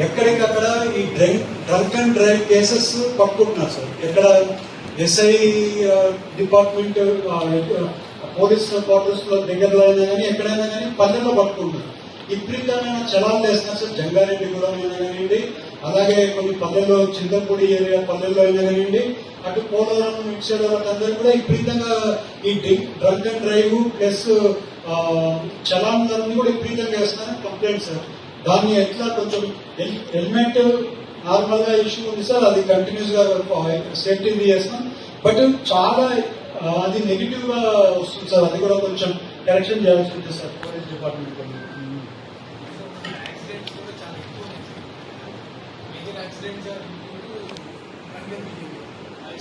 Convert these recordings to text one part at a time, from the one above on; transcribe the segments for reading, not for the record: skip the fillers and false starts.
ఎక్కడికక్కడ ఈ drunk and drive cases పట్టుకుంటున్నారు సార్. ఎక్కడ ఎస్ఐ డిపార్ట్మెంట్ పోలీస్ క్వార్టర్స్ లో దగ్గరలో అయినా కానీ ఎక్కడైనా కానీ పల్లెల్లో పట్టుకుంటున్నారు. విపరీతమైన చలాలు వేస్తున్నారు సార్. జంగారెడ్డి కూడా అయినా కానివ్వండి, అలాగే కొన్ని పల్లెల్లో చింతపూడి ఏరియా పల్లెల్లో అయినా కానివ్వండి, అటు పోలవరం ఇటు సైడ్ వాళ్ళందరూ కూడా విపరీతంగా ఈ డ్రంక్ అండ్ డ్రైవ్ ప్లస్ చలాన్లన్నీ కూడా విపరీతంగా వేస్తున్నారని కంప్లైంట్ సార్. దాన్ని ఎట్లా కొంచెం హెల్మెట్ నార్మల్ గా ఇష్యూ ఉంది సార్, అది కంటిన్యూస్ గా సేఫ్టీ చేస్తాం. బట్ చాలా అది నెగిటివ్ గా వస్తుంది సార్. అది కూడా కొంచెం కరెక్షన్ చేయాల్సి ఉంటుంది సార్ పోలీస్ డిపార్ట్మెంట్.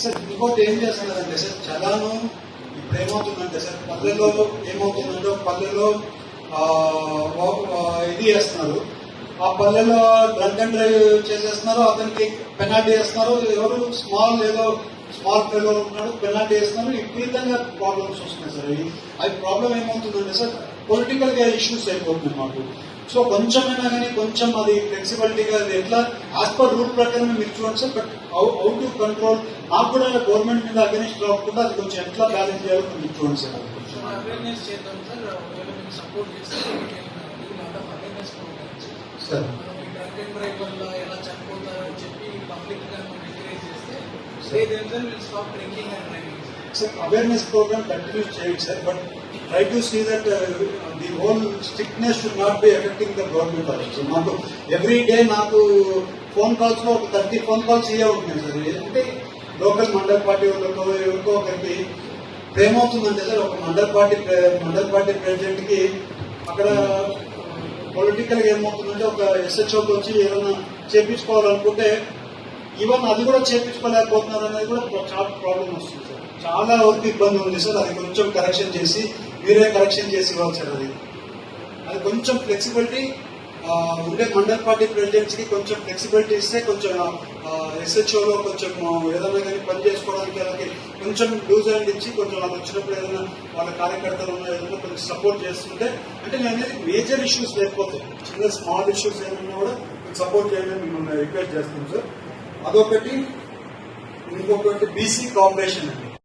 సార్ ఇంకోటి ఏం చేస్తున్నారంటే సార్, చలాను ఇప్పుడు ఏమవుతుందంటే సార్, పల్లెల్లో ఏమవుతుందంటే పల్లెల్లో ఇది చేస్తున్నారు, ఆ పల్లెల్లో డ్రంక్ అండ్ డ్రైవ్ చేసేస్తున్నారు, అతనికి పెనాల్టీ వేస్తున్నారు. ఎవరు స్మాల్ ఫెలో ఉన్నాడు, పెనాల్టీ వేస్తున్నారు. విపరీతంగా ప్రాబ్లమ్స్ వస్తున్నాయి సార్. అది ప్రాబ్లం ఏమవుతుందంటే సార్, పొలిటికల్ గా ఇష్యూస్ అయిపోతున్నాయి మాకు. సో కొంచెమైనా కానీ కొంచెం అది ఫ్లెక్సిబిలిటీగా అది ఎట్లా యాజ్ పర్ రూల్ ప్రకారం మీరు చూడండి sir. But how to control, నాకు కూడా గవర్నమెంట్ మీద అగెనిస్ట్ రాకుండా అది కొంచెం ఎట్లా బ్యాలెన్స్ చేయాలో కొంచెం చూడండి sir. Sir awareness programme continue చేయండి sir. But try to see that the whole strictness should not be affecting the government also. మాకు ఎవ్రీ డే నాకు ఫోన్ కాల్స్ లో ఒక 30 ఫోన్ కాల్స్ ఇవే ఉంటున్నాయి సార్. అంటే లోకల్ మండల్ పార్టీ వాళ్ళతో ఎవరికో ఒకరికి ప్రేమవుతుందంటే సార్, ఒక మండల్ పార్టీ ప్రెసిడెంట్ కి అక్కడ పొలిటికల్ గా ఏమవుతుందంటే ఒక ఎస్హెచ్ఓకి వచ్చి ఏదైనా చేపించుకోవాలనుకుంటే ఈవెన్ అది కూడా చేపించుకోలేకపోతున్నారు అనేది కూడా చాలా ప్రాబ్లం వస్తుంది సార్. చాలా వరకు ఇబ్బంది ఉంది సార్. అది కొంచెం కరెక్షన్ చేసి మీరే కరెక్షన్ చేసి ఇవ్వాలి సార్. అది కొంచెం ఫ్లెక్సిబిలిటీ ఉండే మండల్ పార్టీ ప్రెసిడెంట్స్ కి కొంచెం ఫ్లెక్సిబిలిటీ ఇస్తే కొంచెం ఎస్హెచ్ఓలో కొంచెం ఏదైనా కానీ పని చేసుకోవడానికి వాళ్ళకి కొంచెం లూజ్ హ్యాండ్ ఇచ్చి కొంచెం వాళ్ళు వచ్చినప్పుడు ఏదైనా వాళ్ళ కార్యకర్తలు ఏదైనా కొంచెం సపోర్ట్ చేస్తుంటే, అంటే నేను అనేది మేజర్ ఇష్యూస్ లేకపోతే చిన్న స్మాల్ ఇష్యూస్ ఏమన్నా కూడా సపోర్ట్ చేయాలని మిమ్మల్ని రిక్వెస్ట్ చేస్తున్నాం సార్. అదొకటి. ఇంకొకటి బీసీ కోఆపరేషన్.